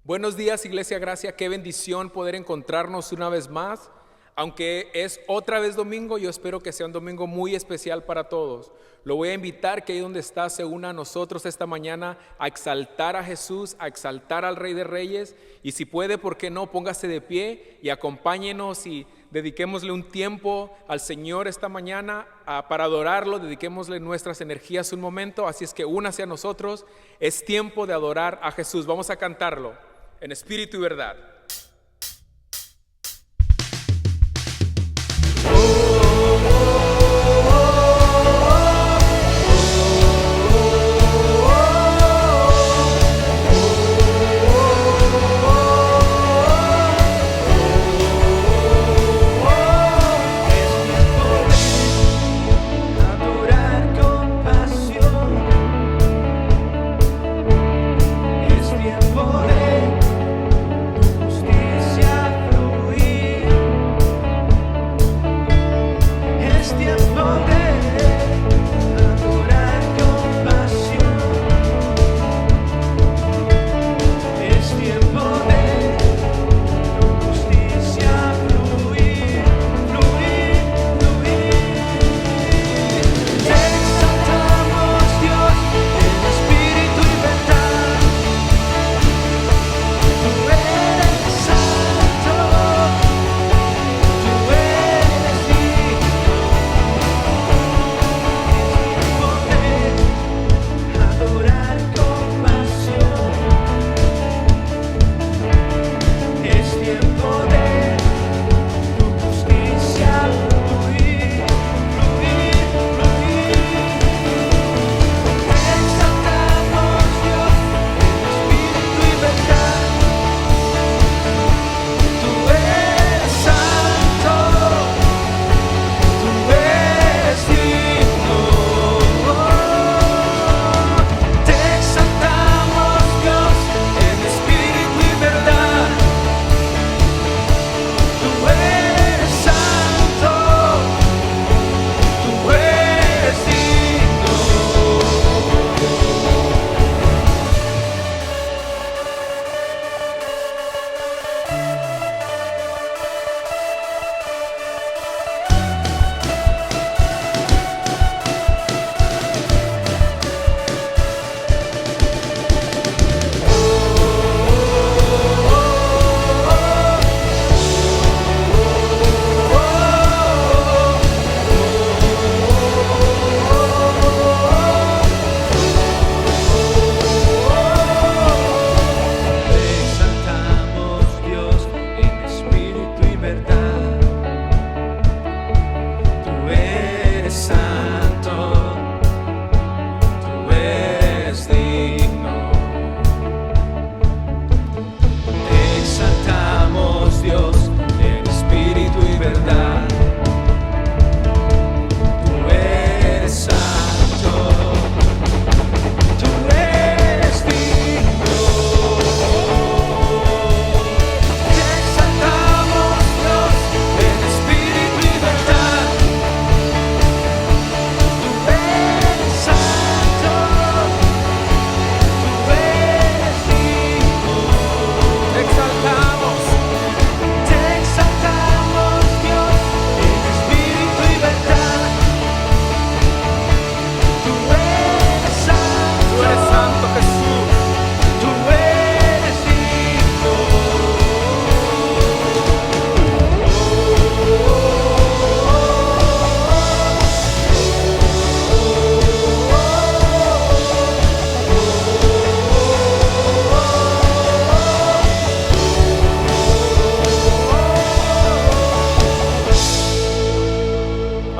Buenos días, Iglesia Gracia, qué bendición poder encontrarnos una vez más. Aunque es otra vez domingo, yo espero que sea un domingo muy especial para todos. Lo voy a invitar que ahí donde está se una a nosotros esta mañana a exaltar a Jesús, a exaltar al Rey de Reyes. Y si puede, ¿por qué no? Póngase de pie y acompáñenos y dediquémosle un tiempo al Señor esta mañana para adorarlo. Dediquémosle nuestras energías un momento. Así es que únase a nosotros. Es tiempo de adorar a Jesús. Vamos a cantarlo en espíritu y verdad.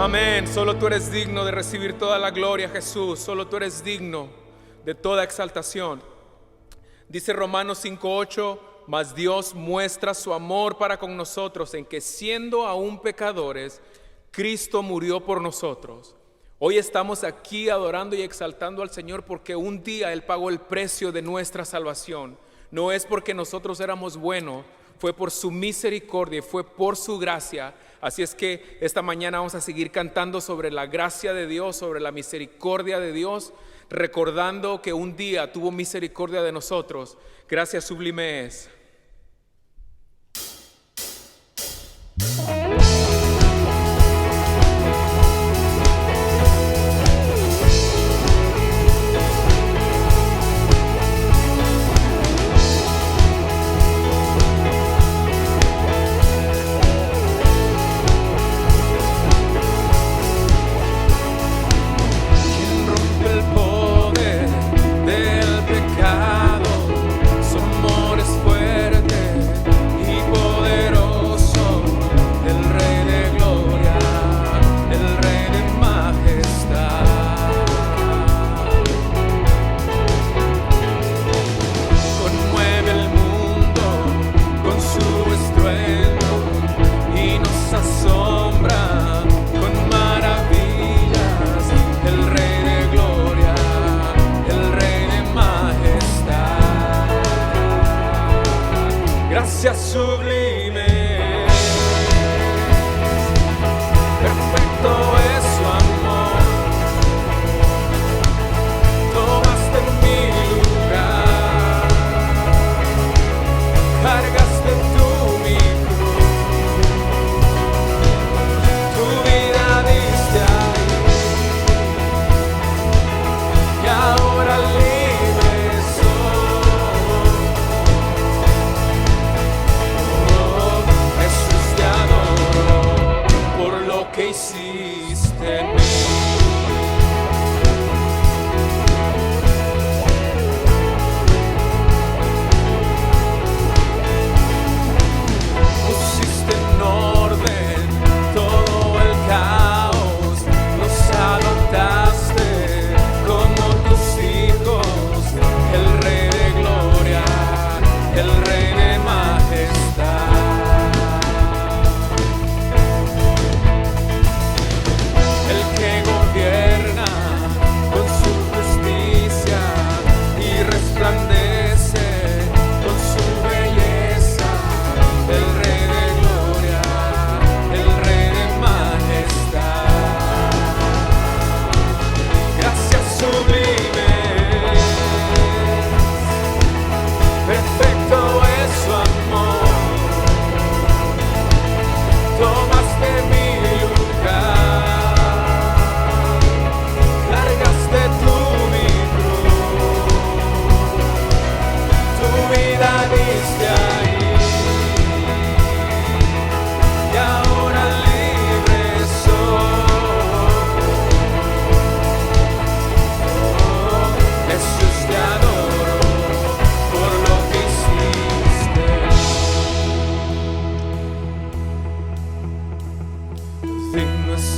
Amén. Solo tú eres digno de recibir toda la gloria, Jesús. Solo tú eres digno de toda exaltación. Dice Romanos 5:8, mas Dios muestra su amor para con nosotros en que siendo aún pecadores, Cristo murió por nosotros. Hoy estamos aquí adorando y exaltando al Señor porque un día Él pagó el precio de nuestra salvación. No es porque nosotros éramos buenos, fue por su misericordia y fue por su gracia. Así es que esta mañana vamos a seguir cantando sobre la gracia de Dios, sobre la misericordia de Dios, recordando que un día tuvo misericordia de nosotros. Gracias sublime es. Gracias sublime, perfecto es su amor. Tomaste mi lugar, cargaste tú mi cruz, tu vida diste ahí, y ahora libre soy. ¿Qué hiciste en mí? Pusiste en orden todo el caos, nos adoptaste como tus hijos, el Rey de gloria, el Rey de majestad.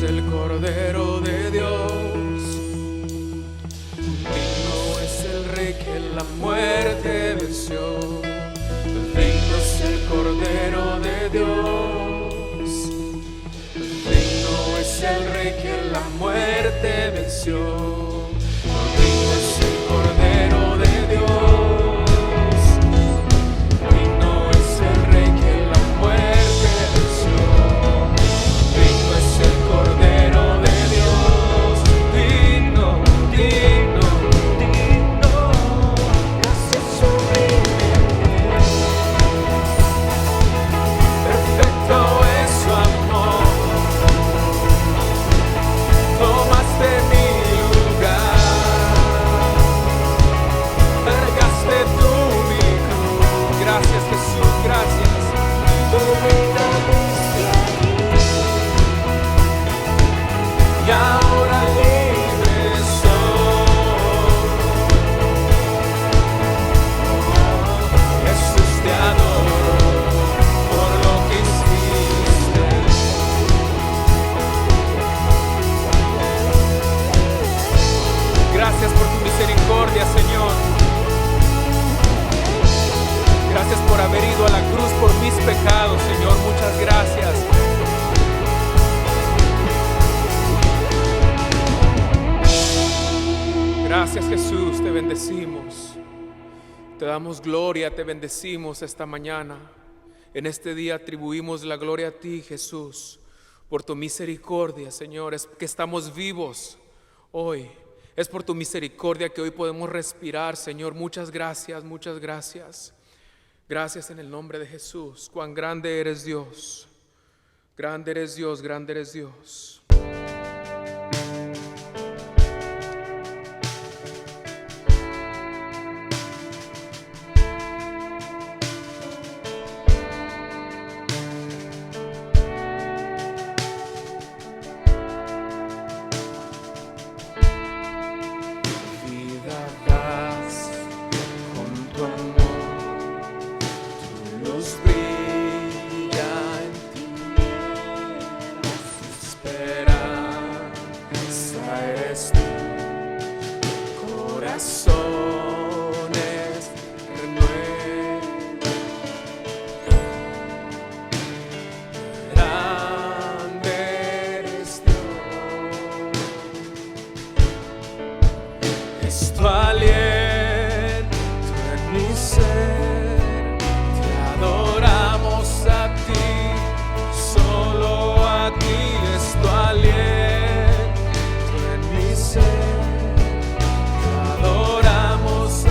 El Cordero de Dios, digno es el Rey que la muerte venció. Digno es el Cordero de Dios, digno es el Rey que la muerte venció. Digno es el Cordero de Dios, digno es el Rey que la muerte venció. Digno es el Cordero de Dios, digno, digno, digno. Gracias sublime, perfecto es su amor. Tomaste mi lugar, cargaste tú mi cruz. Gracias Jesús, gracias. Tu vida diste ahí, y ahora libre soy. Jesús, te adoro por lo que hiciste. Gracias por tu misericordia, Señor. Gracias por haber ido a la cruz por mis pecados, Señor. Muchas gracias. Gracias Jesús, te bendecimos, te damos gloria, te bendecimos esta mañana. En este día atribuimos la gloria a ti, Jesús. por tu misericordia, Señor, es que estamos vivos hoy. Es por tu misericordia que hoy podemos respirar, Señor. Muchas gracias, muchas gracias. Gracias en el nombre de Jesús. Cuán grande eres Dios. Grande eres Dios, grande eres Dios. Corazones renuevos, grande eres Dios, es tu aliento en mi ser, te adoramos a ti, solo a ti, es tu aliento en mi ser. Adoramos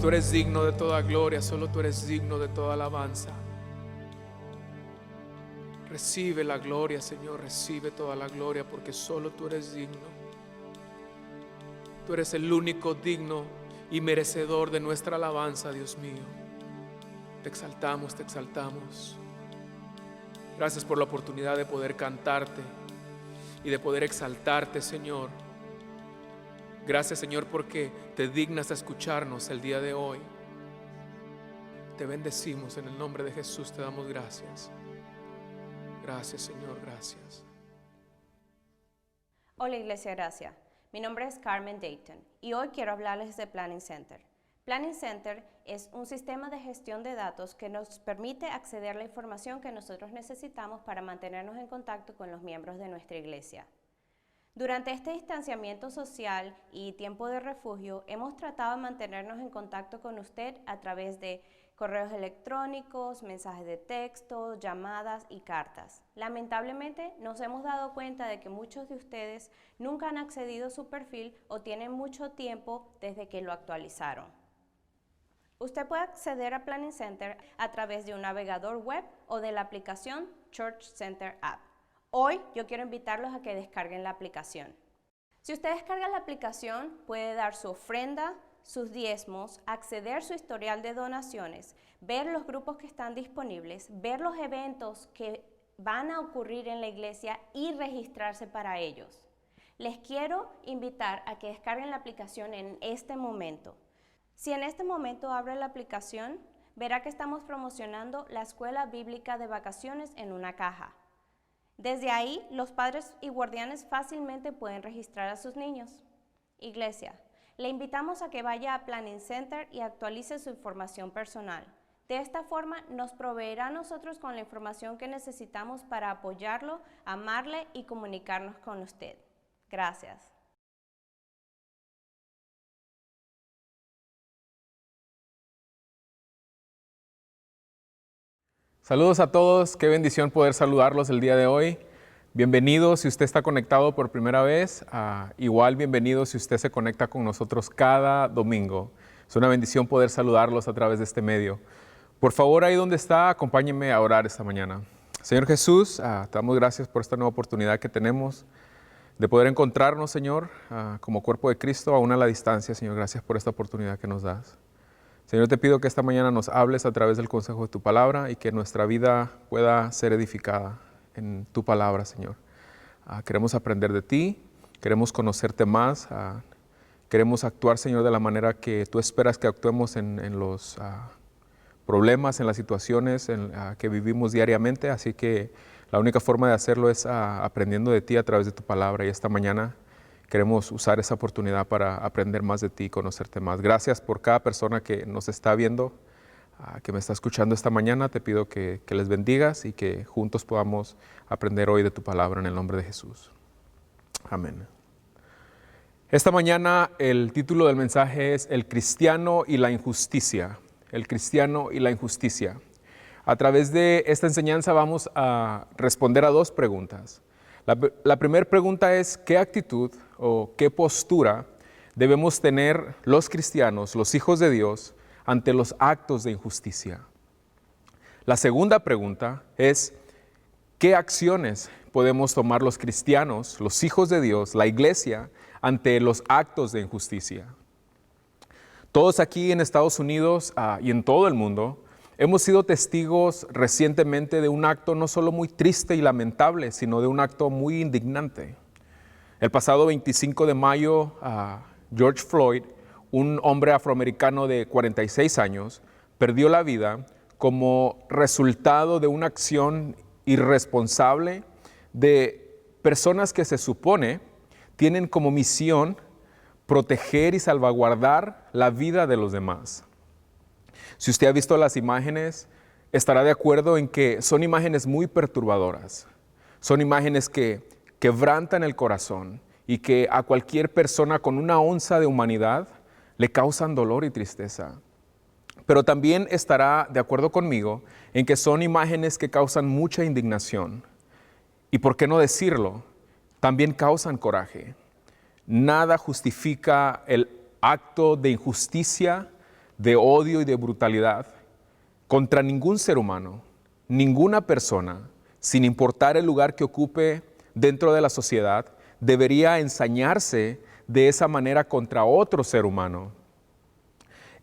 tú eres digno de toda gloria, solo tú eres digno de toda alabanza. Recibe la gloria, Señor, recibe toda la gloria, porque solo tú eres digno. Tú eres el único digno y merecedor de nuestra alabanza, Dios mío. Te exaltamos, te exaltamos. Gracias por la oportunidad de poder cantarte y de poder exaltarte, Señor. Gracias, Señor, porque te dignas a escucharnos el día de hoy. Te bendecimos en el nombre de Jesús, te damos gracias. Gracias, Señor, gracias. Hola, Iglesia Gracia. Mi nombre es Carmen Dayton y hoy quiero hablarles de Planning Center. Planning Center es un sistema de gestión de datos que nos permite acceder a la información que nosotros necesitamos para mantenernos en contacto con los miembros de nuestra iglesia. Durante este distanciamiento social y tiempo de refugio, hemos tratado de mantenernos en contacto con usted a través de correos electrónicos, mensajes de texto, llamadas y cartas. Lamentablemente, nos hemos dado cuenta de que muchos de ustedes nunca han accedido a su perfil o tienen mucho tiempo desde que lo actualizaron. Usted puede acceder a Planning Center a través de un navegador web o de la aplicación Church Center App. Hoy yo quiero invitarlos a que descarguen la aplicación. Si usted descarga la aplicación, puede dar su ofrenda, sus diezmos, acceder a su historial de donaciones, ver los grupos que están disponibles, ver los eventos que van a ocurrir en la iglesia y registrarse para ellos. Les quiero invitar a que descarguen la aplicación en este momento. Si en este momento abre la aplicación, verá que estamos promocionando la Escuela Bíblica de Vacaciones en una caja. Desde ahí, los padres y guardianes fácilmente pueden registrar a sus niños. Iglesia, le invitamos a que vaya a Planning Center y actualice su información personal. De esta forma, nos proveerá a nosotros con la información que necesitamos para apoyarlo, amarle y comunicarnos con usted. Gracias. Saludos a todos, qué bendición poder saludarlos el día de hoy. Bienvenidos si usted está conectado por primera vez, igual bienvenido si usted se conecta con nosotros cada domingo. Es una bendición poder saludarlos a través de este medio. Por favor, ahí donde está, acompáñenme a orar esta mañana. Señor Jesús, te damos gracias por esta nueva oportunidad que tenemos de poder encontrarnos, Señor, como cuerpo de Cristo, aún a la distancia. Señor, gracias por esta oportunidad que nos das. Señor, te pido que esta mañana nos hables a través del consejo de tu palabra y que nuestra vida pueda ser edificada en tu palabra, Señor. Queremos aprender de ti, queremos conocerte más, queremos actuar, Señor, de la manera que tú esperas que actuemos en los problemas, en las situaciones que vivimos diariamente. Así que la única forma de hacerlo es aprendiendo de ti a través de tu palabra. Y esta mañana queremos usar esa oportunidad para aprender más de ti y conocerte más. Gracias por cada persona que nos está viendo, que me está escuchando esta mañana. Te pido que les bendigas y que juntos podamos aprender hoy de tu palabra en el nombre de Jesús. Amén. Esta mañana el título del mensaje es El cristiano y la injusticia. El cristiano y la injusticia. A través de esta enseñanza vamos a responder a dos preguntas. La primera pregunta es, ¿qué actitud o qué postura debemos tener los cristianos, los hijos de Dios, ante los actos de injusticia? La segunda pregunta es, ¿qué acciones podemos tomar los cristianos, los hijos de Dios, la iglesia, ante los actos de injusticia? Todos aquí en Estados Unidos y en todo el mundo hemos sido testigos recientemente de un acto no solo muy triste y lamentable, sino de un acto muy indignante. El pasado 25 de mayo, George Floyd, un hombre afroamericano de 46 años, perdió la vida como resultado de una acción irresponsable de personas que se supone tienen como misión proteger y salvaguardar la vida de los demás. Si usted ha visto las imágenes, estará de acuerdo en que son imágenes muy perturbadoras. Son imágenes que quebrantan el corazón y que a cualquier persona con una onza de humanidad le causan dolor y tristeza. Pero también estará de acuerdo conmigo en que son imágenes que causan mucha indignación. Y por qué no decirlo, también causan coraje. Nada justifica el acto de injusticia de odio y de brutalidad contra ningún ser humano, ninguna persona, sin importar el lugar que ocupe dentro de la sociedad, debería ensañarse de esa manera contra otro ser humano.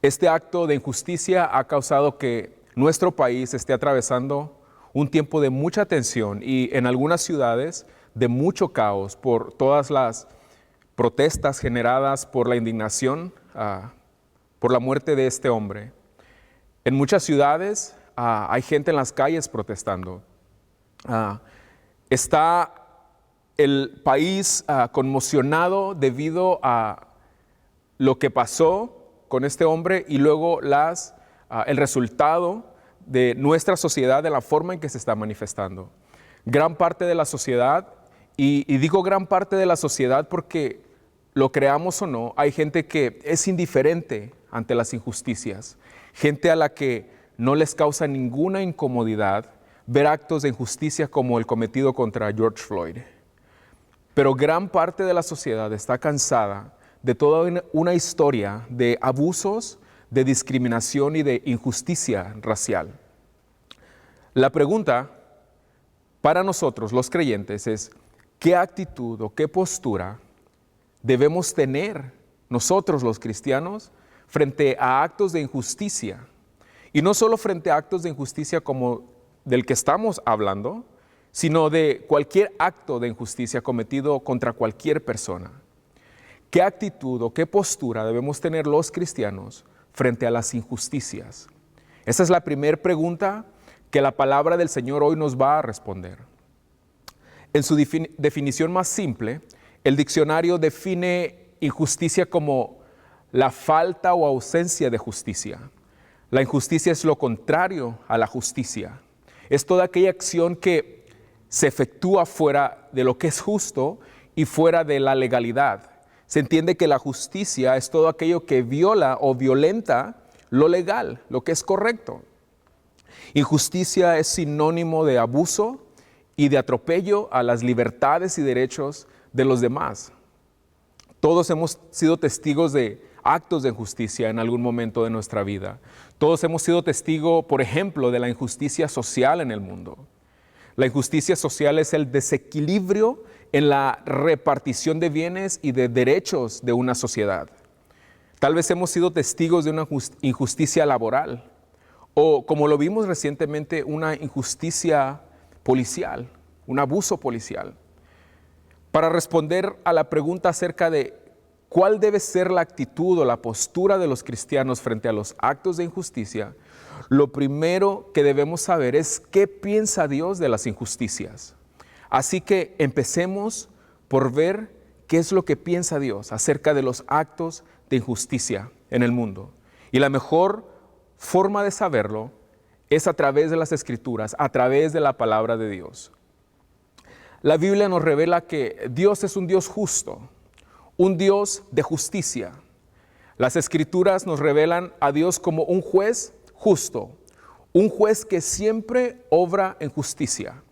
Este acto de injusticia ha causado que nuestro país esté atravesando un tiempo de mucha tensión y en algunas ciudades de mucho caos por todas las protestas generadas por la indignación por la muerte de este hombre. En muchas ciudades hay gente en las calles protestando. Está el país conmocionado debido a lo que pasó con este hombre y luego el resultado de nuestra sociedad, de la forma en que se está manifestando. Gran parte de la sociedad, y digo gran parte de la sociedad porque lo creamos o no, hay gente que es indiferente ante las injusticias, gente a la que no les causa ninguna incomodidad ver actos de injusticia como el cometido contra George Floyd. Pero gran parte de la sociedad está cansada de toda una historia de abusos, de discriminación y de injusticia racial. La pregunta para nosotros los creyentes es, ¿qué actitud o qué postura debemos tener nosotros los cristianos frente a actos de injusticia? Y no solo frente a actos de injusticia como del que estamos hablando, sino de cualquier acto de injusticia cometido contra cualquier persona. ¿Qué actitud o qué postura debemos tener los cristianos frente a las injusticias? Esa es la primera pregunta que la palabra del Señor hoy nos va a responder. En su definición más simple, el diccionario define injusticia como la falta o ausencia de justicia. La injusticia es lo contrario a la justicia. Es toda aquella acción que se efectúa fuera de lo que es justo y fuera de la legalidad. Se entiende que la justicia es todo aquello que viola o violenta lo legal, lo que es correcto. Injusticia es sinónimo de abuso y de atropello a las libertades y derechos de los demás. Todos hemos sido testigos de actos de injusticia en algún momento de nuestra vida. Todos hemos sido testigos, por ejemplo, de la injusticia social en el mundo. La injusticia social es el desequilibrio en la repartición de bienes y de derechos de una sociedad. Tal vez hemos sido testigos de una injusticia laboral o, como lo vimos recientemente, una injusticia policial, un abuso policial. Para responder a la pregunta acerca de cuál debe ser la actitud o la postura de los cristianos frente a los actos de injusticia, lo primero que debemos saber es qué piensa Dios de las injusticias. Así que empecemos por ver qué es lo que piensa Dios acerca de los actos de injusticia en el mundo. Y la mejor forma de saberlo es a través de las Escrituras, a través de la palabra de Dios. La Biblia nos revela que Dios es un Dios justo, un Dios de justicia. Las Escrituras nos revelan a Dios como un juez justo, un juez que siempre obra en justicia.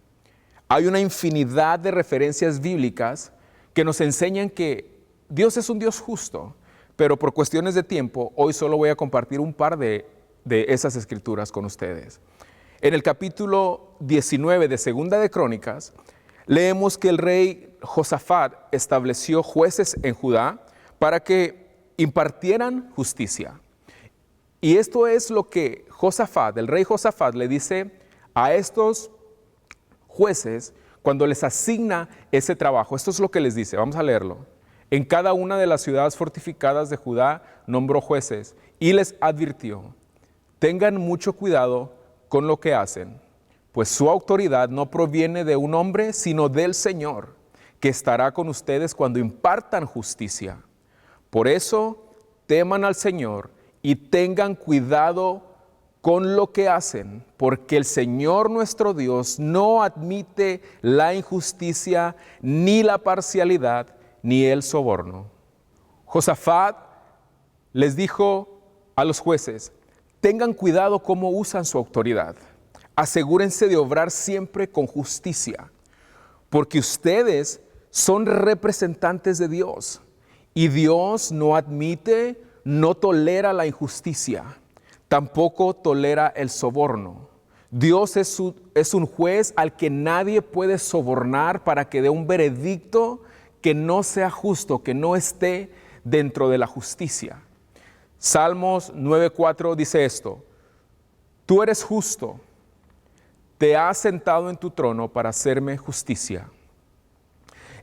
Hay una infinidad de referencias bíblicas que nos enseñan que Dios es un Dios justo, pero por cuestiones de tiempo, hoy solo voy a compartir un par de esas escrituras con ustedes. En el capítulo 19 de Segunda de Crónicas, leemos que el rey Josafat estableció jueces en Judá para que impartieran justicia. Y esto es lo que el rey Josafat le dice a estos jueces cuando les asigna ese trabajo. Esto es lo que les dice, vamos a leerlo. En cada una de las ciudades fortificadas de Judá nombró jueces y les advirtió: tengan mucho cuidado con lo que hacen, pues su autoridad no proviene de un hombre, sino del Señor, que estará con ustedes cuando impartan justicia. Por eso, teman al Señor y tengan cuidado con lo que hacen, porque el Señor nuestro Dios no admite la injusticia, ni la parcialidad, ni el soborno. Josafat les dijo a los jueces: tengan cuidado cómo usan su autoridad. Asegúrense de obrar siempre con justicia, porque ustedes son representantes de Dios y Dios no admite no tolera la injusticia, tampoco tolera el soborno. Dios es un juez al que nadie puede sobornar para que dé un veredicto que no sea justo, que no esté dentro de la justicia. Salmos 9:4 dice esto: tú eres justo, te has sentado en tu trono para hacerme justicia.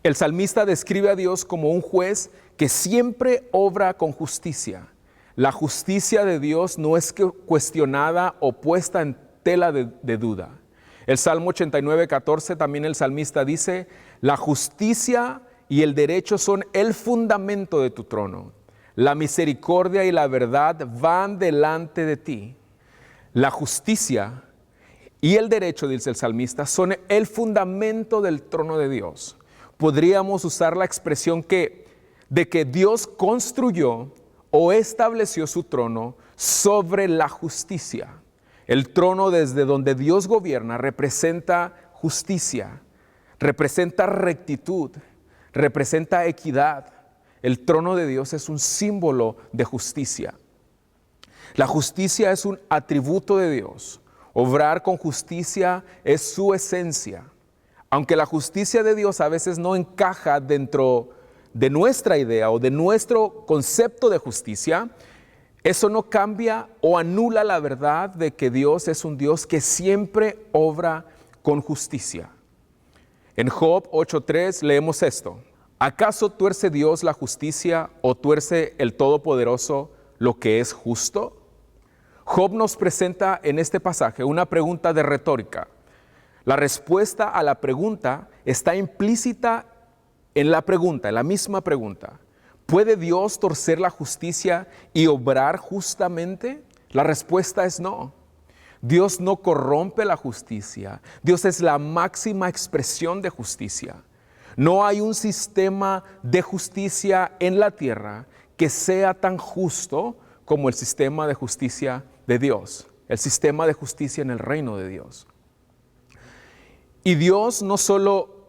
El salmista describe a Dios como un juez que siempre obra con justicia. La justicia de Dios no es cuestionada o puesta en tela de duda. El Salmo 89:14 también el salmista dice: la justicia y el derecho son el fundamento de tu trono. La misericordia y la verdad van delante de ti. La justicia y el derecho, dice el salmista, son el fundamento del trono de Dios. Podríamos usar la expresión de que Dios construyó o estableció su trono sobre la justicia. El trono desde donde Dios gobierna representa justicia, representa rectitud, representa equidad. El trono de Dios es un símbolo de justicia. La justicia es un atributo de Dios. Obrar con justicia es su esencia. Aunque la justicia de Dios a veces no encaja dentro de nuestra idea o de nuestro concepto de justicia, eso no cambia o anula la verdad de que Dios es un Dios que siempre obra con justicia. En Job 8:3 leemos esto: ¿acaso tuerce Dios la justicia o tuerce el Todopoderoso lo que es justo? Job nos presenta en este pasaje una pregunta de retórica. La respuesta a la pregunta está implícita en la pregunta, en la misma pregunta. ¿Puede Dios torcer la justicia y obrar justamente? La respuesta es no. Dios no corrompe la justicia. Dios es la máxima expresión de justicia. No hay un sistema de justicia en la tierra que sea tan justo como el sistema de justicia de Dios, el sistema de justicia en el reino de Dios. Y Dios no solo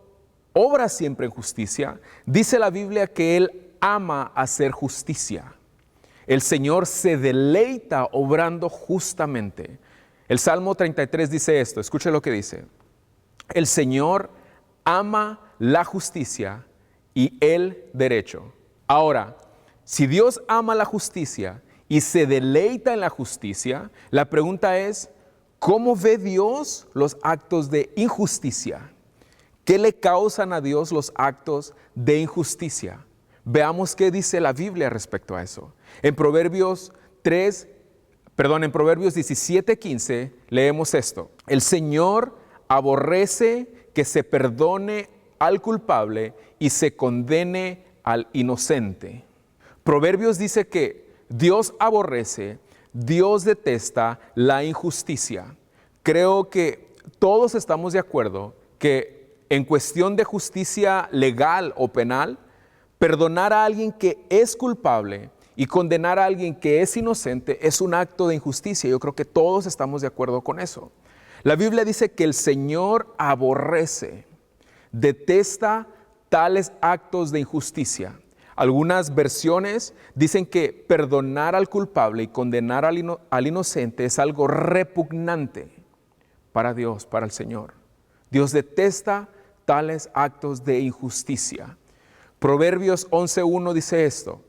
obra siempre en justicia, dice la Biblia que Él ama hacer justicia. El Señor se deleita obrando justamente. El Salmo 33 dice esto, escuche lo que dice: el Señor ama la justicia y el derecho. Ahora, si Dios ama la justicia y se deleita en la justicia, la pregunta es: ¿cómo ve Dios los actos de injusticia? ¿Qué le causan a Dios los actos de injusticia? Veamos qué dice la Biblia respecto a eso. En Proverbios 17:15 leemos esto: el Señor aborrece que se perdone al culpable y se condene al inocente. Proverbios dice que Dios aborrece, Dios detesta la injusticia. Creo que todos estamos de acuerdo que en cuestión de justicia legal o penal, perdonar a alguien que es culpable y condenar a alguien que es inocente es un acto de injusticia. Yo creo que todos estamos de acuerdo con eso. La Biblia dice que el Señor aborrece, detesta tales actos de injusticia. Algunas versiones dicen que perdonar al culpable y condenar al inocente es algo repugnante para Dios, para el Señor. Dios detesta tales actos de injusticia. Proverbios 11:1 dice esto: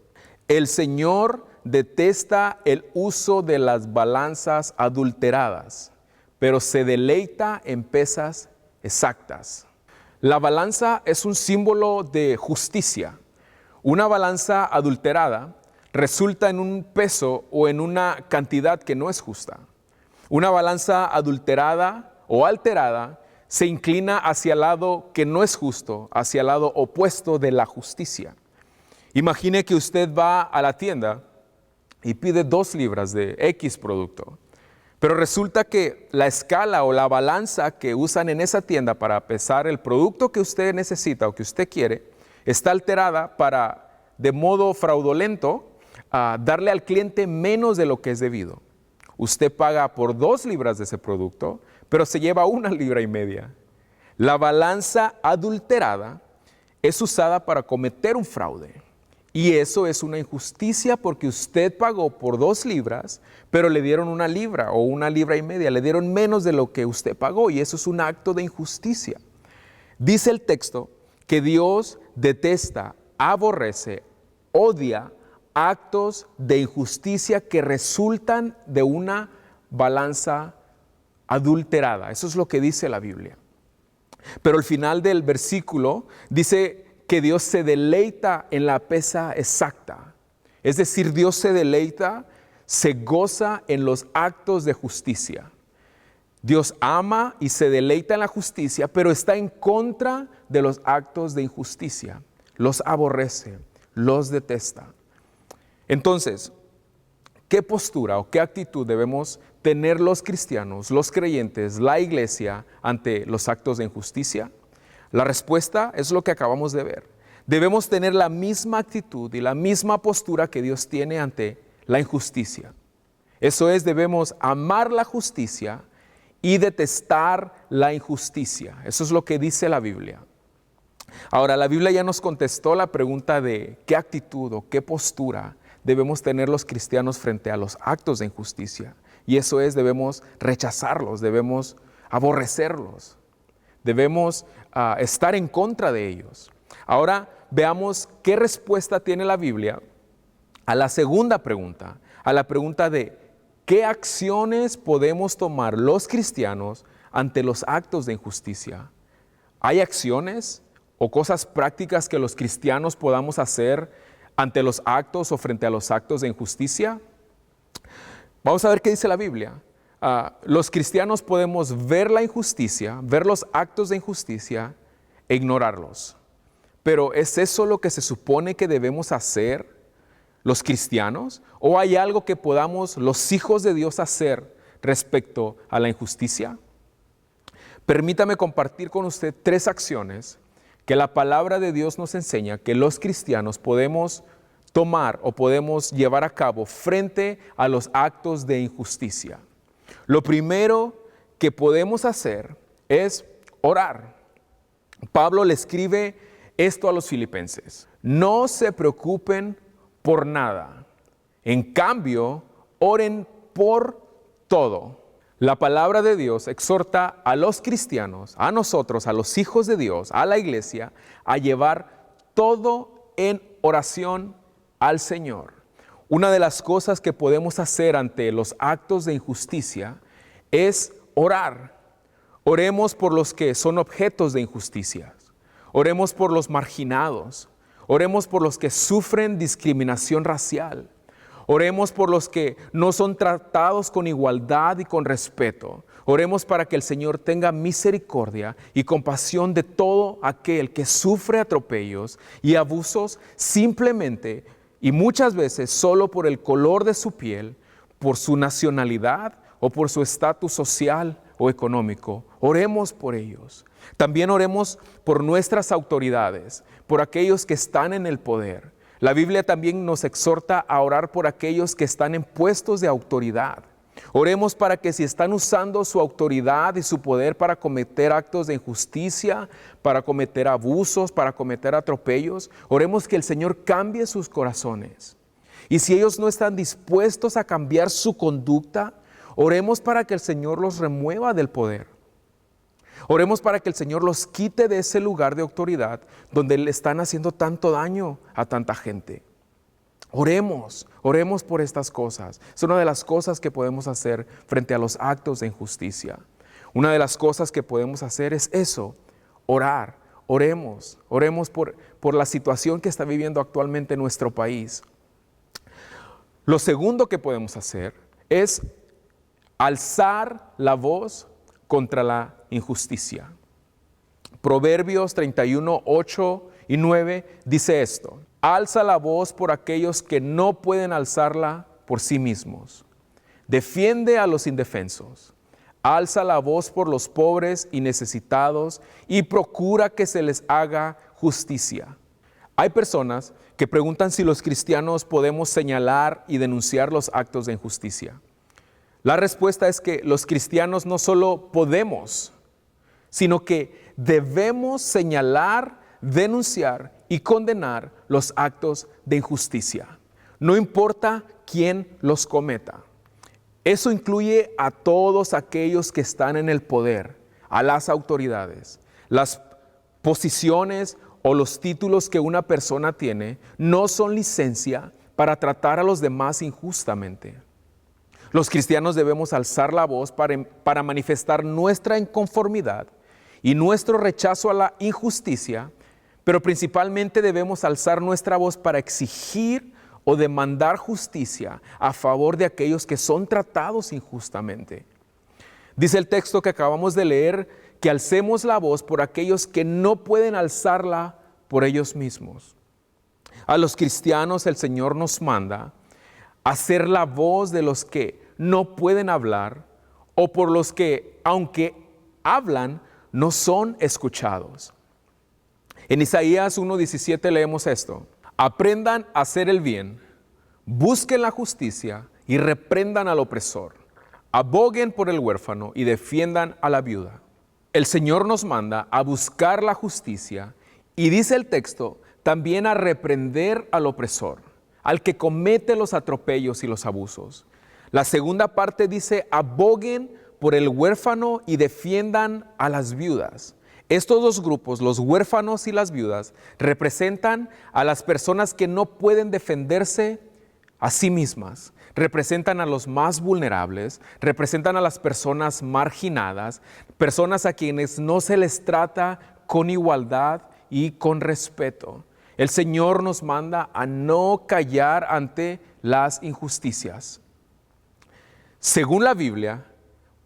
el Señor detesta el uso de las balanzas adulteradas, pero se deleita en pesas exactas. La balanza es un símbolo de justicia. Una balanza adulterada resulta en un peso o en una cantidad que no es justa. Una balanza adulterada o alterada se inclina hacia el lado que no es justo, hacia el lado opuesto de la justicia. Imagine que usted va a la tienda y pide 2 libras de X producto, pero resulta que la escala o la balanza que usan en esa tienda para pesar el producto que usted necesita o que usted quiere está alterada para, de modo fraudulento, darle al cliente menos de lo que es debido. Usted paga por 2 libras de ese producto, pero se lleva 1,5 libras. La balanza adulterada es usada para cometer un fraude. Y eso es una injusticia porque usted pagó por 2 libras, pero le dieron 1 libra o 1,5 libras, le dieron menos de lo que usted pagó y eso es un acto de injusticia. Dice el texto que Dios detesta, aborrece, odia actos de injusticia que resultan de una balanza adulterada. Eso es lo que dice la Biblia. Pero al final del versículo dice que Dios se deleita en la pesa exacta. Es decir, Dios se deleita, se goza en los actos de justicia. Dios ama y se deleita en la justicia, pero está en contra de los actos de injusticia. Los aborrece, los detesta. Entonces, ¿qué postura o qué actitud debemos tener los cristianos, los creyentes, la iglesia ante los actos de injusticia? La respuesta es lo que acabamos de ver. Debemos tener la misma actitud y la misma postura que Dios tiene ante la injusticia. Eso es, debemos amar la justicia y detestar la injusticia. Eso es lo que dice la Biblia. Ahora, la Biblia ya nos contestó la pregunta de qué actitud o qué postura debemos tener los cristianos frente a los actos de injusticia. Y eso es, debemos rechazarlos, debemos aborrecerlos, debemos estar en contra de ellos. Ahora veamos qué respuesta tiene la Biblia a la segunda pregunta, a la pregunta de qué acciones podemos tomar los cristianos ante los actos de injusticia. ¿Hay acciones o cosas prácticas que los cristianos podamos hacer ante los actos o frente a los actos de injusticia? Vamos a ver qué dice la Biblia. Los cristianos podemos ver la injusticia, ver los actos de injusticia e ignorarlos. Pero ¿es eso lo que se supone que debemos hacer los cristianos? ¿O hay algo que podamos los hijos de Dios hacer respecto a la injusticia? Permítame compartir con usted 3 acciones que la palabra de Dios nos enseña que los cristianos podemos tomar o podemos llevar a cabo frente a los actos de injusticia. Lo primero que podemos hacer es orar. Pablo le escribe esto a los filipenses: no se preocupen por nada, en cambio, oren por todo. La palabra de Dios exhorta a los cristianos, a nosotros, a los hijos de Dios, a la iglesia, a llevar todo en oración al Señor. Una de las cosas que podemos hacer ante los actos de injusticia es orar. Oremos por los que son objetos de injusticias. Oremos por los marginados. Oremos por los que sufren discriminación racial. Oremos por los que no son tratados con igualdad y con respeto. Oremos para que el Señor tenga misericordia y compasión de todo aquel que sufre atropellos y abusos simplemente y muchas veces solo por el color de su piel, por su nacionalidad o por su estatus social o económico. Oremos por ellos. También oremos por nuestras autoridades, por aquellos que están en el poder. La Biblia también nos exhorta a orar por aquellos que están en puestos de autoridad. Oremos para que si están usando su autoridad y su poder para cometer actos de injusticia, para cometer abusos, para cometer atropellos, oremos que el Señor cambie sus corazones. Y si ellos no están dispuestos a cambiar su conducta, oremos para que el Señor los remueva del poder. Oremos para que el Señor los quite de ese lugar de autoridad donde le están haciendo tanto daño a tanta gente. Oremos por estas cosas. Es una de las cosas que podemos hacer frente a los actos de injusticia. Una de las cosas que podemos hacer es eso, orar. Oremos por la situación que está viviendo actualmente nuestro país. Lo segundo que podemos hacer es alzar la voz contra la injusticia. Proverbios 31, 8 y 9 dice esto: alza la voz por aquellos que no pueden alzarla por sí mismos. Defiende a los indefensos. Alza la voz por los pobres y necesitados y procura que se les haga justicia. Hay personas que preguntan si los cristianos podemos señalar y denunciar los actos de injusticia. La respuesta es que los cristianos no solo podemos, sino que debemos señalar, denunciar y condenar los actos de injusticia, no importa quién los cometa. Eso incluye a todos aquellos que están en el poder, a las autoridades. Las posiciones o los títulos que una persona tiene no son licencia para tratar a los demás injustamente. Los cristianos debemos alzar la voz para manifestar nuestra inconformidad y nuestro rechazo a la injusticia, pero principalmente debemos alzar nuestra voz para exigir o demandar justicia a favor de aquellos que son tratados injustamente. Dice el texto que acabamos de leer que alcemos la voz por aquellos que no pueden alzarla por ellos mismos. A los cristianos el Señor nos manda a ser la voz de los que no pueden hablar o por los que, aunque hablan, no son escuchados. En Isaías 1:17 leemos esto: aprendan a hacer el bien, busquen la justicia y reprendan al opresor, aboguen por el huérfano y defiendan a la viuda. El Señor nos manda a buscar la justicia y dice el texto también a reprender al opresor, al que comete los atropellos y los abusos. La segunda parte dice aboguen por el huérfano y defiendan a las viudas. Estos dos grupos, los huérfanos y las viudas, representan a las personas que no pueden defenderse a sí mismas. Representan a los más vulnerables, representan a las personas marginadas, personas a quienes no se les trata con igualdad y con respeto. El Señor nos manda a no callar ante las injusticias. Según la Biblia,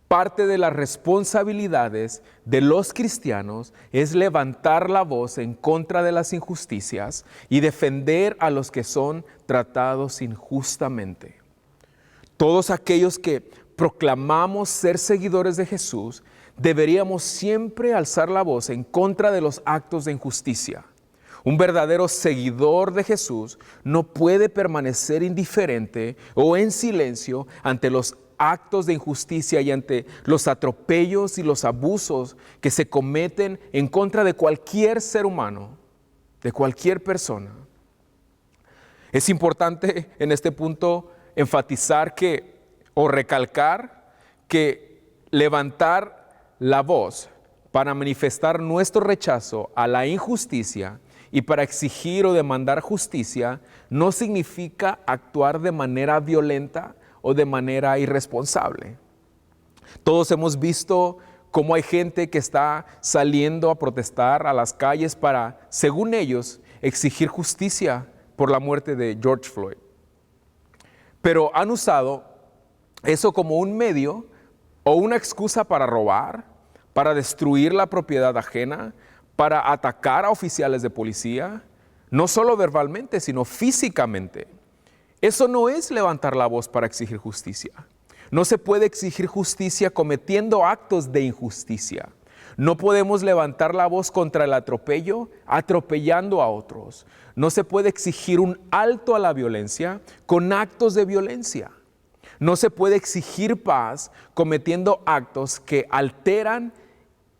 parte de las responsabilidades de los cristianos es levantar la voz en contra de las injusticias y defender a los que son tratados injustamente. Todos aquellos que proclamamos ser seguidores de Jesús, deberíamos siempre alzar la voz en contra de los actos de injusticia. Un verdadero seguidor de Jesús no puede permanecer indiferente o en silencio ante los actos de injusticia y ante los atropellos y los abusos que se cometen en contra de cualquier ser humano, de cualquier persona. Es importante en este punto enfatizar o recalcar que levantar la voz para manifestar nuestro rechazo a la injusticia y para exigir o demandar justicia no significa actuar de manera violenta o de manera irresponsable. Todos hemos visto cómo hay gente que está saliendo a protestar a las calles para, según ellos, exigir justicia por la muerte de George Floyd. Pero han usado eso como un medio o una excusa para robar, para destruir la propiedad ajena, para atacar a oficiales de policía, no solo verbalmente, sino físicamente. Eso no es levantar la voz para exigir justicia. No se puede exigir justicia cometiendo actos de injusticia. No podemos levantar la voz contra el atropello atropellando a otros. No se puede exigir un alto a la violencia con actos de violencia. No se puede exigir paz cometiendo actos que alteran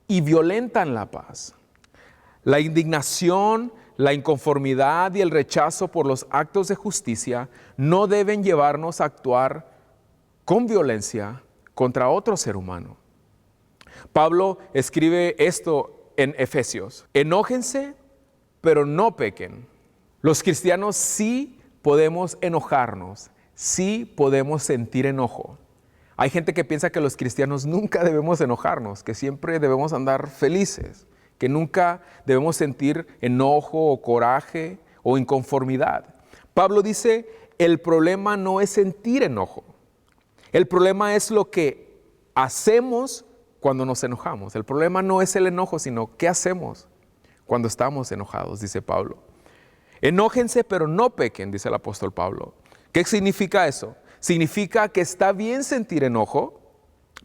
y violentan la paz. La indignación, la inconformidad y el rechazo por los actos de justicia no deben llevarnos a actuar con violencia contra otro ser humano. Pablo escribe esto en Efesios: enójense, pero no pequen. Los cristianos sí podemos enojarnos, sí podemos sentir enojo. Hay gente que piensa que los cristianos nunca debemos enojarnos, que siempre debemos andar felices, que nunca debemos sentir enojo o coraje o inconformidad. Pablo dice, el problema no es sentir enojo. El problema es lo que hacemos cuando nos enojamos. El problema no es el enojo, sino qué hacemos cuando estamos enojados, dice Pablo. Enójense, pero no pequen, dice el apóstol Pablo. ¿Qué significa eso? Significa que está bien sentir enojo,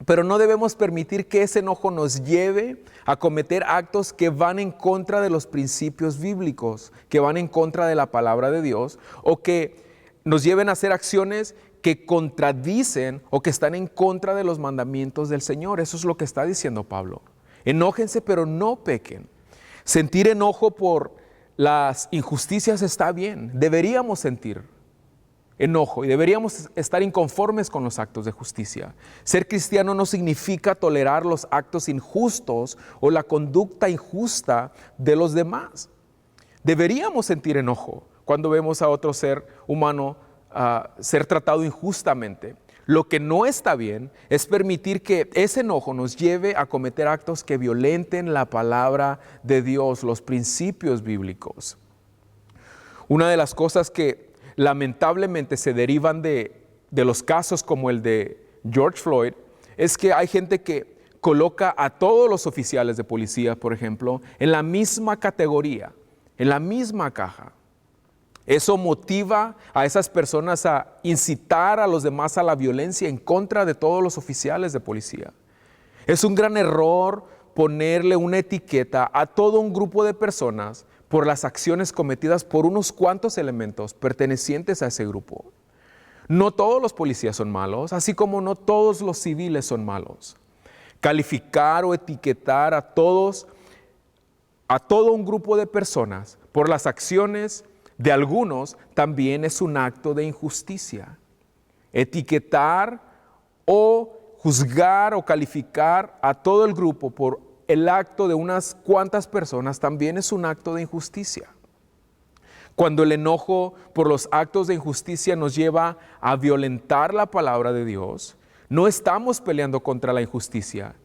pero no debemos permitir que ese enojo nos lleve a cometer actos que van en contra de los principios bíblicos, que van en contra de la palabra de Dios, o que nos lleven a hacer acciones que contradicen o que están en contra de los mandamientos del Señor. Eso es lo que está diciendo Pablo. Enójense, pero no pequen. Sentir enojo por las injusticias está bien, deberíamos sentir enojo y deberíamos estar inconformes con los actos de justicia. Ser cristiano no significa tolerar los actos injustos o la conducta injusta de los demás. Deberíamos sentir enojo cuando vemos a otro ser humano ser tratado injustamente. Lo que no está bien es permitir que ese enojo nos lleve a cometer actos que violenten la palabra de Dios, los principios bíblicos. Una de las cosas que lamentablemente se derivan de los casos como el de George Floyd es que hay gente que coloca a todos los oficiales de policía, por ejemplo, en la misma categoría, en la misma caja. Eso motiva a esas personas a incitar a los demás a la violencia en contra de todos los oficiales de policía. Es un gran error ponerle una etiqueta a todo un grupo de personas por las acciones cometidas por unos cuantos elementos pertenecientes a ese grupo. No todos los policías son malos, así como no todos los civiles son malos. Calificar o etiquetar a todo un grupo de personas por las acciones de algunos también es un acto de injusticia. Etiquetar o juzgar o calificar a todo el grupo por el acto de unas cuantas personas también es un acto de injusticia. Cuando el enojo por los actos de injusticia nos lleva a violentar la palabra de Dios, no estamos peleando contra la injusticia,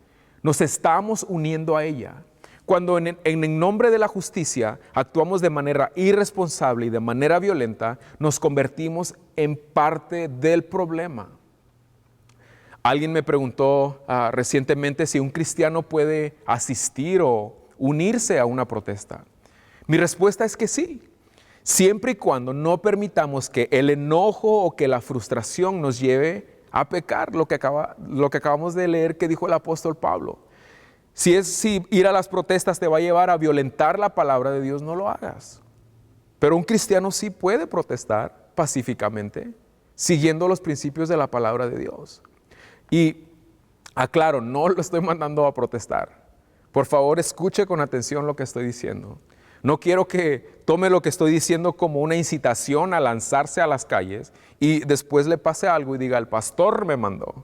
nos estamos uniendo a ella. Cuando en el nombre de la justicia actuamos de manera irresponsable y de manera violenta, nos convertimos en parte del problema. Alguien me preguntó recientemente si un cristiano puede asistir o unirse a una protesta. Mi respuesta es que sí, siempre y cuando no permitamos que el enojo o que la frustración nos lleve a pecar, lo que acabamos de leer que dijo el apóstol Pablo. Si ir a las protestas te va a llevar a violentar la palabra de Dios, no lo hagas. Pero un cristiano sí puede protestar pacíficamente, siguiendo los principios de la palabra de Dios. Y aclaro, no lo estoy mandando a protestar. Por favor, escuche con atención lo que estoy diciendo. No quiero que tome lo que estoy diciendo como una incitación a lanzarse a las calles y después le pase algo y diga, el pastor me mandó.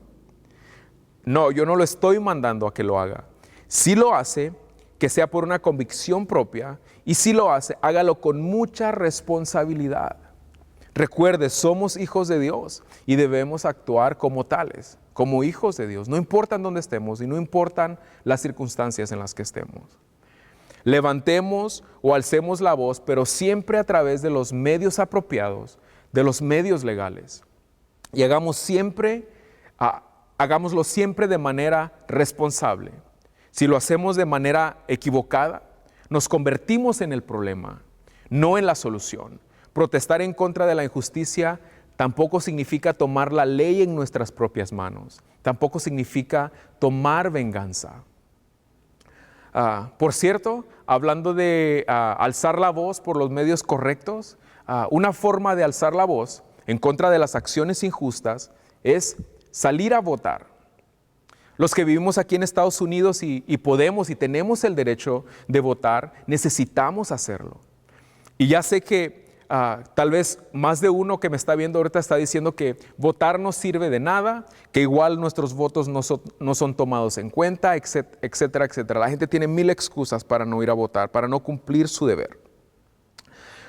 No, yo no lo estoy mandando a que lo haga. Si lo hace, que sea por una convicción propia, y si lo hace, hágalo con mucha responsabilidad. Recuerde, somos hijos de Dios y debemos actuar como tales, como hijos de Dios. No importa en dónde estemos y no importan las circunstancias en las que estemos. Levantemos o alcemos la voz, pero siempre a través de los medios apropiados, de los medios legales. Y hagámoslo siempre de manera responsable. Si lo hacemos de manera equivocada, nos convertimos en el problema, no en la solución. Protestar en contra de la injusticia tampoco significa tomar la ley en nuestras propias manos. Tampoco significa tomar venganza. Por cierto, hablando de alzar la voz por los medios correctos, una forma de alzar la voz en contra de las acciones injustas es salir a votar. Los que vivimos aquí en Estados Unidos y podemos y tenemos el derecho de votar, necesitamos hacerlo. Y ya sé que tal vez más de uno que me está viendo ahorita está diciendo que votar no sirve de nada, que igual nuestros votos no son tomados en cuenta, etcétera, etcétera. La gente tiene 1000 excusas para no ir a votar, para no cumplir su deber.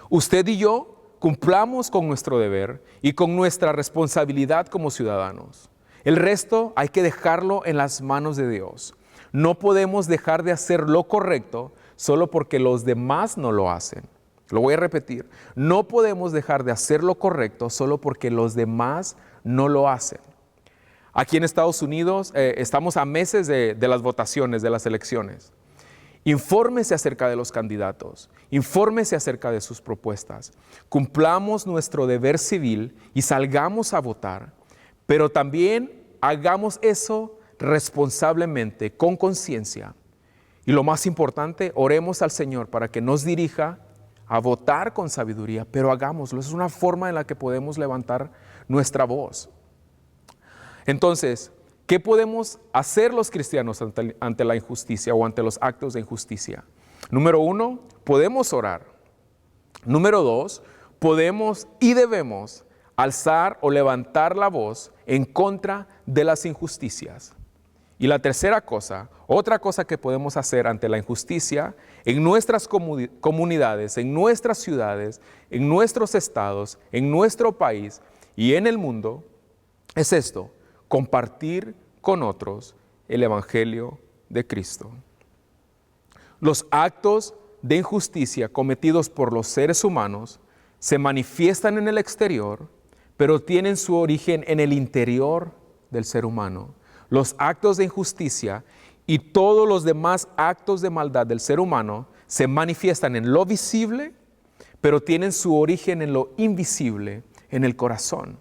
Usted y yo cumplamos con nuestro deber y con nuestra responsabilidad como ciudadanos. El resto hay que dejarlo en las manos de Dios. No podemos dejar de hacer lo correcto solo porque los demás no lo hacen. Lo voy a repetir. No podemos dejar de hacer lo correcto solo porque los demás no lo hacen. Aquí en Estados Unidos estamos a meses de las votaciones, de las elecciones. Infórmese acerca de los candidatos. Infórmese acerca de sus propuestas. Cumplamos nuestro deber civil y salgamos a votar. Pero también hagamos eso responsablemente, con conciencia. Y lo más importante, oremos al Señor para que nos dirija a votar con sabiduría, pero hagámoslo. Es una forma en la que podemos levantar nuestra voz. Entonces, ¿qué podemos hacer los cristianos ante la injusticia o ante los actos de injusticia? Número 1, podemos orar. Número 2, podemos y debemos alzar o levantar la voz en contra de las injusticias. Y la tercera cosa, otra cosa que podemos hacer ante la injusticia en nuestras comunidades, en nuestras ciudades, en nuestros estados, en nuestro país y en el mundo, es esto: compartir con otros el Evangelio de Cristo. Los actos de injusticia cometidos por los seres humanos se manifiestan en el exterior, pero tienen su origen en el interior del ser humano. Los actos de injusticia y todos los demás actos de maldad del ser humano se manifiestan en lo visible, pero tienen su origen en lo invisible, en el corazón.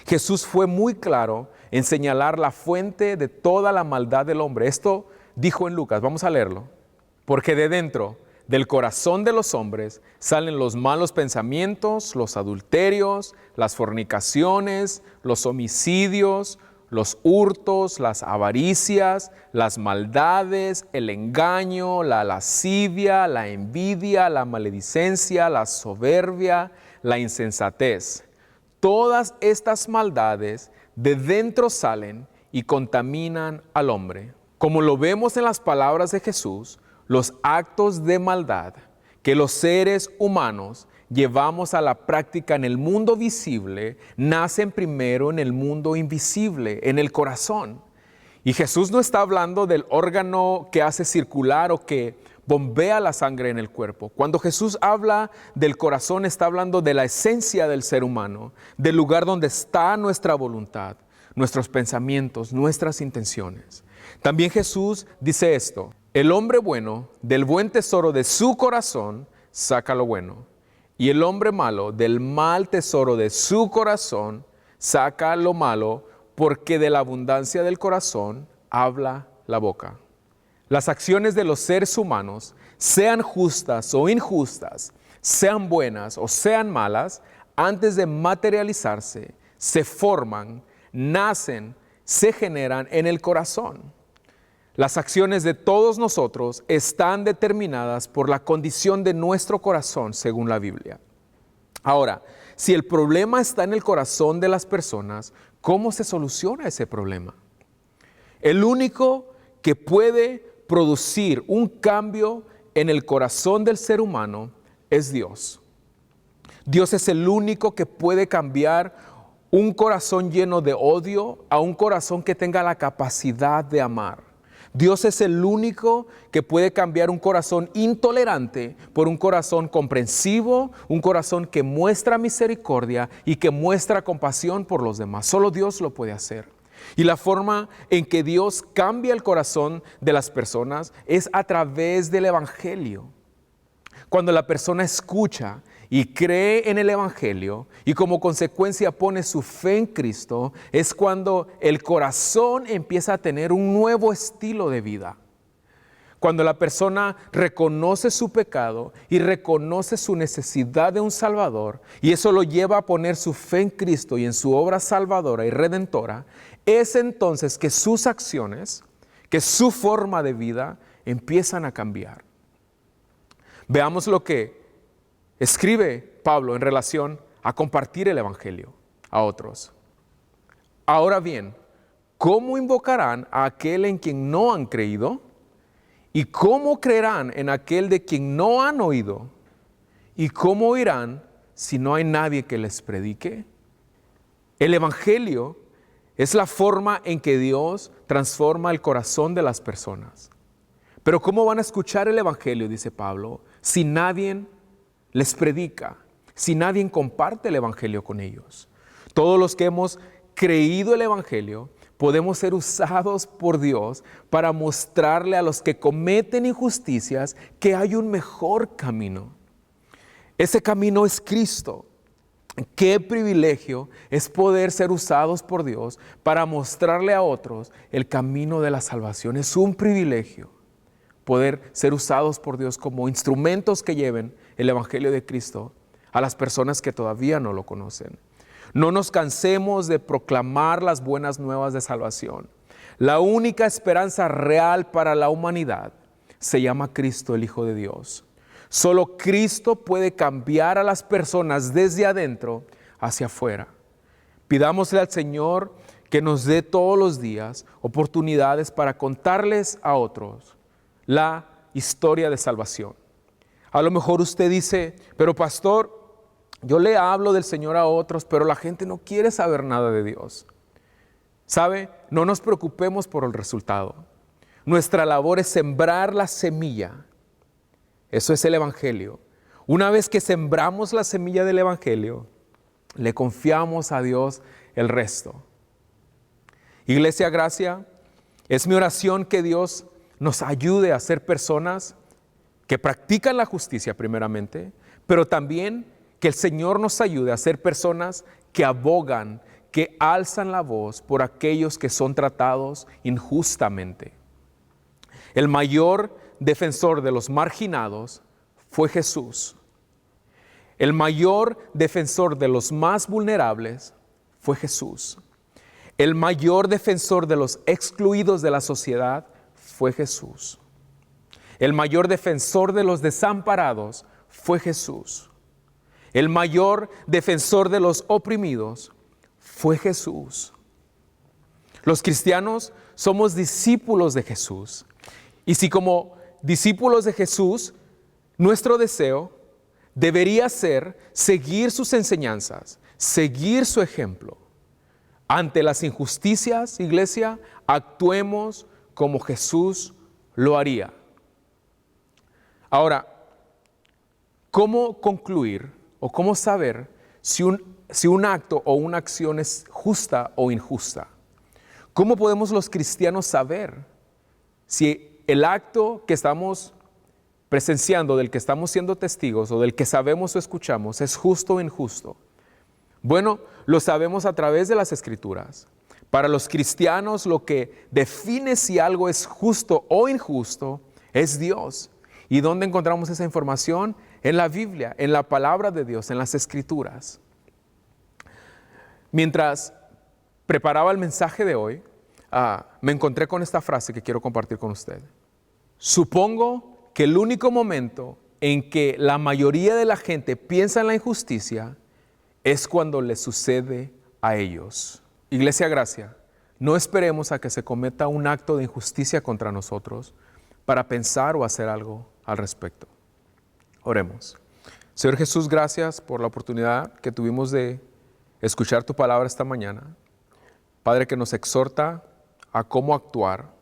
Jesús fue muy claro en señalar la fuente de toda la maldad del hombre. Esto dijo en Lucas, vamos a leerlo. Porque de dentro del corazón de los hombres salen los malos pensamientos, los adulterios, las fornicaciones, los homicidios, los hurtos, las avaricias, las maldades, el engaño, la lascivia, la envidia, la maledicencia, la soberbia, la insensatez. Todas estas maldades de dentro salen y contaminan al hombre. Como lo vemos en las palabras de Jesús, los actos de maldad que los seres humanos llevamos a la práctica en el mundo visible nacen primero en el mundo invisible, en el corazón. Y Jesús no está hablando del órgano que hace circular o que bombea la sangre en el cuerpo. Cuando Jesús habla del corazón, está hablando de la esencia del ser humano, del lugar donde está nuestra voluntad, nuestros pensamientos, nuestras intenciones. También Jesús dice esto: el hombre bueno del buen tesoro de su corazón saca lo bueno, y el hombre malo del mal tesoro de su corazón saca lo malo, porque de la abundancia del corazón habla la boca. Las acciones de los seres humanos, sean justas o injustas, sean buenas o sean malas, antes de materializarse, se forman, nacen, se generan en el corazón. Las acciones de todos nosotros están determinadas por la condición de nuestro corazón, según la Biblia. Ahora, si el problema está en el corazón de las personas, ¿cómo se soluciona ese problema? El único que puede producir un cambio en el corazón del ser humano es Dios. Dios es el único que puede cambiar un corazón lleno de odio a un corazón que tenga la capacidad de amar. Dios es el único que puede cambiar un corazón intolerante por un corazón comprensivo, un corazón que muestra misericordia y que muestra compasión por los demás. Solo Dios lo puede hacer. Y la forma en que Dios cambia el corazón de las personas es a través del Evangelio. Cuando la persona escucha y cree en el Evangelio y como consecuencia pone su fe en Cristo, es cuando el corazón empieza a tener un nuevo estilo de vida. Cuando la persona reconoce su pecado y reconoce su necesidad de un Salvador, y eso lo lleva a poner su fe en Cristo y en su obra salvadora y redentora, es entonces que sus acciones, que su forma de vida empiezan a cambiar. Veamos lo que escribe Pablo en relación a compartir el Evangelio a otros. Ahora bien, ¿cómo invocarán a aquel en quien no han creído? ¿Y cómo creerán en aquel de quien no han oído? ¿Y cómo oirán si no hay nadie que les predique? El Evangelio es la forma en que Dios transforma el corazón de las personas. Pero ¿cómo van a escuchar el Evangelio, dice Pablo, si nadie les predica, si nadie comparte el Evangelio con ellos? Todos los que hemos creído el Evangelio podemos ser usados por Dios para mostrarle a los que cometen injusticias que hay un mejor camino. Ese camino es Cristo. Qué privilegio es poder ser usados por Dios para mostrarle a otros el camino de la salvación. Es un privilegio poder ser usados por Dios como instrumentos que lleven el Evangelio de Cristo a las personas que todavía no lo conocen. No nos cansemos de proclamar las buenas nuevas de salvación. La única esperanza real para la humanidad se llama Cristo, el Hijo de Dios. Solo Cristo puede cambiar a las personas desde adentro hacia afuera. Pidámosle al Señor que nos dé todos los días oportunidades para contarles a otros la historia de salvación. A lo mejor usted dice, pero pastor, yo le hablo del Señor a otros, pero la gente no quiere saber nada de Dios. ¿Sabe? No nos preocupemos por el resultado. Nuestra labor es sembrar la semilla. Eso es el Evangelio. Una vez que sembramos la semilla del Evangelio, le confiamos a Dios el resto. Iglesia Gracia, es mi oración que Dios nos ayude a ser personas que practican la justicia primeramente, pero también que el Señor nos ayude a ser personas que abogan, que alzan la voz por aquellos que son tratados injustamente. El mayor defensor de los marginados fue Jesús. El mayor defensor de los más vulnerables fue Jesús. El mayor defensor de los excluidos de la sociedad fue Jesús. El mayor defensor de los desamparados fue Jesús. El mayor defensor de los oprimidos fue Jesús. Los cristianos somos discípulos de Jesús. Y si como discípulos de Jesús, nuestro deseo debería ser seguir sus enseñanzas, seguir su ejemplo. Ante las injusticias, iglesia, actuemos como Jesús lo haría. Ahora, ¿cómo concluir o cómo saber si un acto o una acción es justa o injusta? ¿Cómo podemos los cristianos saber si el acto que estamos presenciando, del que estamos siendo testigos o del que sabemos o escuchamos, es justo o injusto? Bueno, lo sabemos a través de las Escrituras. Para los cristianos, lo que define si algo es justo o injusto es Dios. ¿Y dónde encontramos esa información? En la Biblia, en la palabra de Dios, en las Escrituras. Mientras preparaba el mensaje de hoy, me encontré con esta frase que quiero compartir con usted. Supongo que el único momento en que la mayoría de la gente piensa en la injusticia es cuando le sucede a ellos. Iglesia Gracia, no esperemos a que se cometa un acto de injusticia contra nosotros para pensar o hacer algo al respecto. Oremos. Señor Jesús, gracias por la oportunidad que tuvimos de escuchar tu palabra esta mañana. Padre, que nos exhorta a cómo actuar,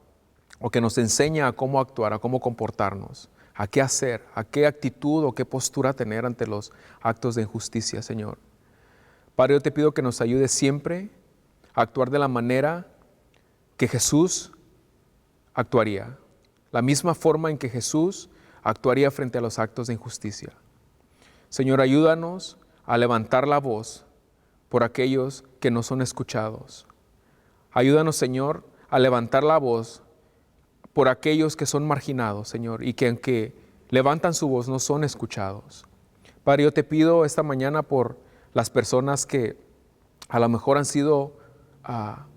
o que nos enseña a cómo actuar, a cómo comportarnos, a qué hacer, a qué actitud o qué postura tener ante los actos de injusticia, Señor. Padre, yo te pido que nos ayudes siempre a actuar de la manera que Jesús actuaría, la misma forma en que Jesús actuaría frente a los actos de injusticia. Señor, ayúdanos a levantar la voz por aquellos que no son escuchados. Ayúdanos, Señor, a levantar la voz por aquellos que son marginados, Señor, y que aunque levantan su voz no son escuchados. Padre, yo te pido esta mañana por las personas que a lo mejor han sido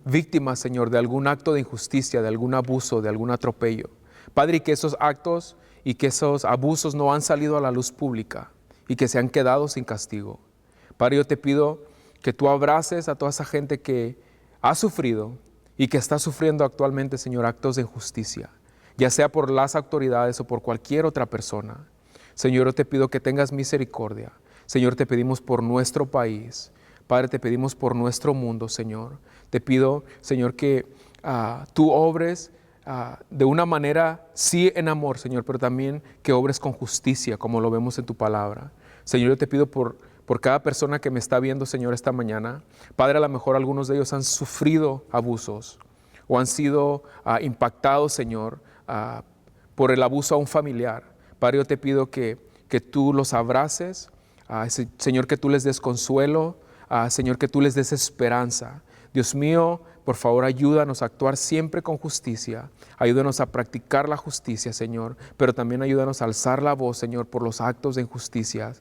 víctimas, Señor, de algún acto de injusticia, de algún abuso, de algún atropello. Padre, y que esos actos y que esos abusos no han salido a la luz pública y que se han quedado sin castigo. Padre, yo te pido que tú abraces a toda esa gente que ha sufrido y que está sufriendo actualmente, Señor, actos de injusticia, ya sea por las autoridades o por cualquier otra persona. Señor, yo te pido que tengas misericordia. Señor, te pedimos por nuestro país. Padre, te pedimos por nuestro mundo, Señor. Te pido, Señor, que tú obres de una manera, sí en amor, Señor, pero también que obres con justicia, como lo vemos en tu palabra. Señor, yo te pido por cada persona que me está viendo, Señor, esta mañana. Padre, a lo mejor algunos de ellos han sufrido abusos o han sido impactados, Señor, por el abuso a un familiar. Padre, yo te pido que tú los abraces, Señor, que tú les des consuelo, Señor, que tú les des esperanza. Dios mío, por favor, ayúdanos a actuar siempre con justicia. Ayúdanos a practicar la justicia, Señor, pero también ayúdanos a alzar la voz, Señor, por los actos de injusticia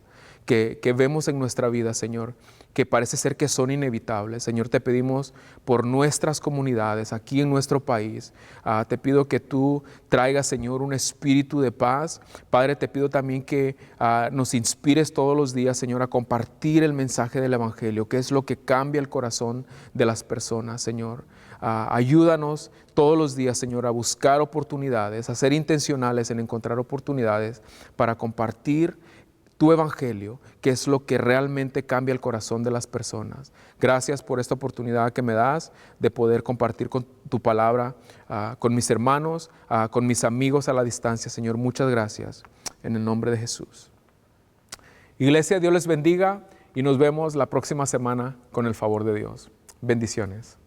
que vemos en nuestra vida, Señor, que parece ser que son inevitables. Señor, te pedimos por nuestras comunidades, aquí en nuestro país. Te pido que tú traigas, Señor, un espíritu de paz. Padre, te pido también que nos inspires todos los días, Señor, a compartir el mensaje del Evangelio, que es lo que cambia el corazón de las personas, Señor. Ayúdanos todos los días, Señor, a buscar oportunidades, a ser intencionales en encontrar oportunidades para compartir tu evangelio, que es lo que realmente cambia el corazón de las personas. Gracias por esta oportunidad que me das de poder compartir con tu palabra, con mis hermanos, con mis amigos a la distancia. Señor, muchas gracias. En el nombre de Jesús. Iglesia, Dios les bendiga y nos vemos la próxima semana con el favor de Dios. Bendiciones.